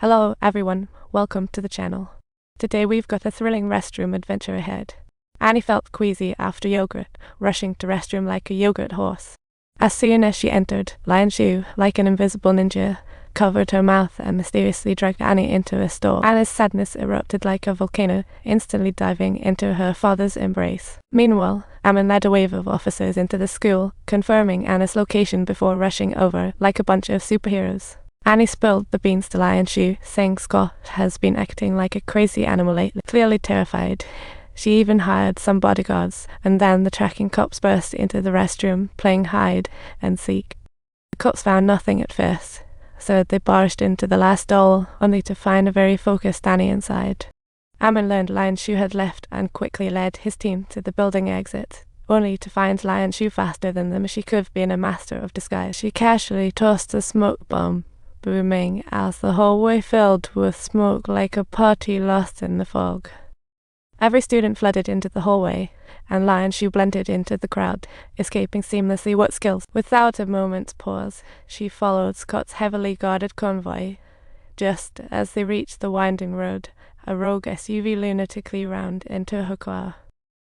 Hello everyone, welcome to the channel. Today we've got a thrilling restroom adventure ahead. Annie felt queasy after yogurt, rushing to restroom like a yogurt horse. As soon as she entered, Lian Shu, like an invisible ninja, covered her mouth and mysteriously dragged Annie into a stall. Annie's sadness erupted like a volcano, instantly diving into her father's embrace. Meanwhile, Ammon led a wave of officers into the school, confirming Annie's location before rushing over like a bunch of superheroes. Annie spilled the beans to Lian Shu, saying Scott has been acting like a crazy animal lately, clearly terrified. She even hired some bodyguards, and then the tracking cops burst into the restroom, playing hide and seek. The cops found nothing at first, so they barged into the last stall, only to find a very focused Annie inside. Ammon learned Lian Shu had left and quickly led his team to the building exit, only to find Lian Shu faster than them. She could have been a master of disguise. She casually tossed a smoke bomb, booming as the hallway filled with smoke like a party lost in the fog. Every student flooded into the hallway, and Lian Shu blended into the crowd, escaping seamlessly. What skills! Without a moment's pause, she followed Scott's heavily guarded convoy. Just as they reached the winding road, a rogue SUV lunatically rounded into her car.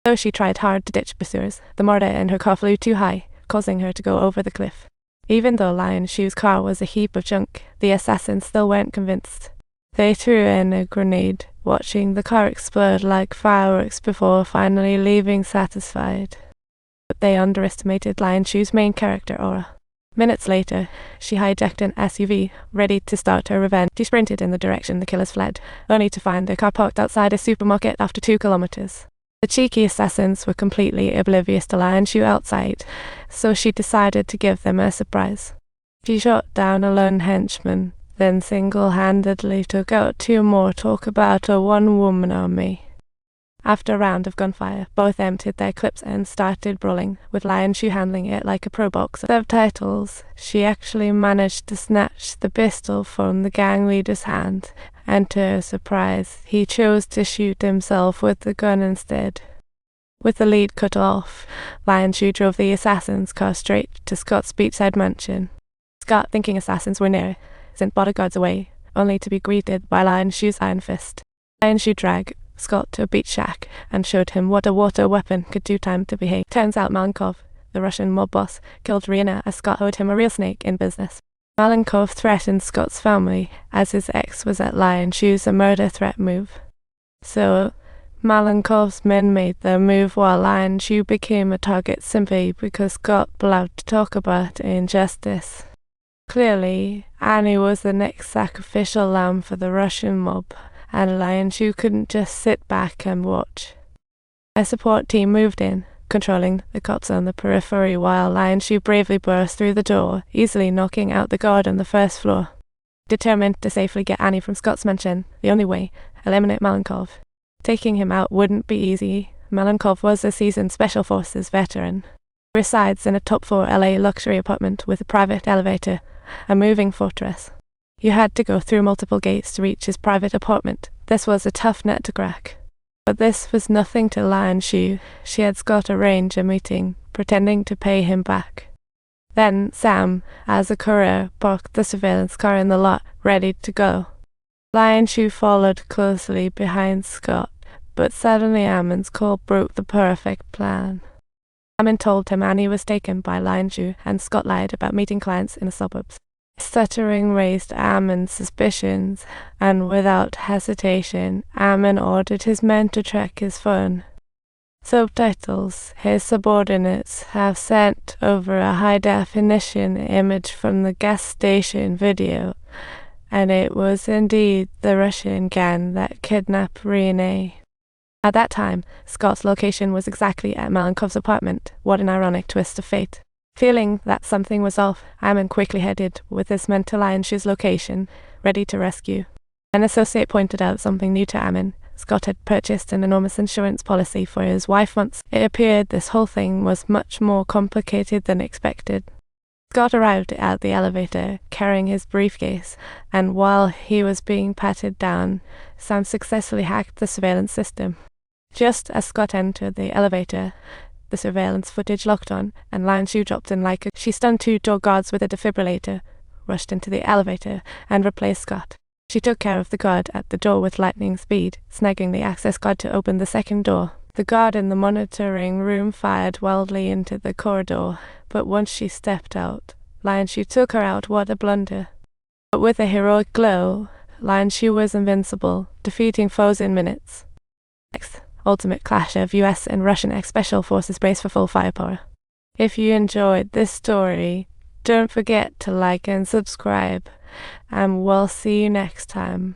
Though she tried hard to ditch pursuers, the mortar in her car flew too high, causing her to go over the cliff. Even though Lian Shu's car was a heap of junk, the assassins still weren't convinced. They threw in a grenade, watching the car explode like fireworks before finally leaving satisfied. But they underestimated Lian Shu's main character aura. Minutes later, she hijacked an SUV, ready to start her revenge. She sprinted in the direction the killers fled, only to find their car parked outside a supermarket after 2 kilometers. The cheeky assassins were completely oblivious to Lian Shu outside, so she decided to give them a surprise. She shot down a lone henchman, then single-handedly took out 2 more. Talk about a one-woman army. After a round of gunfire, both emptied their clips and started brawling, with Lian Shu handling it like a pro boxer. Subtitles: she actually managed to snatch the pistol from the gang leader's hand, and to her surprise, he chose to shoot himself with the gun instead. With the lead cut off, Lian Shu drove the assassin's car straight to Scott's beachside mansion. Scott, thinking assassins were near, sent bodyguards away, only to be greeted by Lian Shu's iron fist. Lian Shu dragged Scott to a beach shack and showed him what a water weapon could do. Time to behave. Turns out Malenkov, the Russian mob boss, killed Rihanna as Scott owed him a real snake in business. Malenkov threatened Scott's family as his ex was at Lian Shu's, a murder threat move. So Malenkov's men made their move while Lian Shu became a target simply because Scott allowed to talk about injustice. Clearly, Annie was the next sacrificial lamb for the Russian mob, and Lian Shu couldn't just sit back and watch. A support team moved in, controlling the cops on the periphery, while Lian Shu bravely burst through the door, easily knocking out the guard on the first floor. Determined to safely get Annie from Scott's mansion, the only way: eliminate Malenkov. Taking him out wouldn't be easy. Malenkov was a seasoned Special Forces veteran. He resides in a top-floor LA luxury apartment with a private elevator, a moving fortress. You had to go through multiple gates to reach his private apartment. This was a tough nut to crack. But this was nothing to Lian Shu. She had Scott arrange a meeting, pretending to pay him back. Then Sam, as a courier, parked the surveillance car in the lot, ready to go. Lian Shu followed closely behind Scott, but suddenly Ammon's call broke the perfect plan. Ammon told him Annie was taken by Lian Shu, and Scott lied about meeting clients in the suburbs. Stuttering raised Ammon's suspicions, and without hesitation, Ammon ordered his men to track his phone. Subtitles: his subordinates have sent over a high-definition image from the gas station video, and it was indeed the Russian gang that kidnapped Renee. At that time, Scott's location was exactly at Malenkov's apartment. What an ironic twist of fate. Feeling that something was off, Ammon quickly headed with his men to Lian Shu's location, ready to rescue. An associate pointed out something new to Ammon. Scott had purchased an enormous insurance policy for his wife once. It appeared this whole thing was much more complicated than expected. Scott arrived at the elevator, carrying his briefcase, and while he was being patted down, Sam successfully hacked the surveillance system. Just as Scott entered the elevator, the surveillance footage locked on, and Lian Shu dropped in like a... She stunned 2 door guards with a defibrillator, rushed into the elevator, and replaced Scott. She took care of the guard at the door with lightning speed, snagging the access card to open the second door. The guard in the monitoring room fired wildly into the corridor, but once she stepped out, Lian, she took her out. What a blunder. But with a heroic glow, Lian, she was invincible, defeating foes in minutes. Next, ultimate clash of US and Russian Special Forces brace for full firepower. If you enjoyed this story, don't forget to like and subscribe, and we'll see you next time.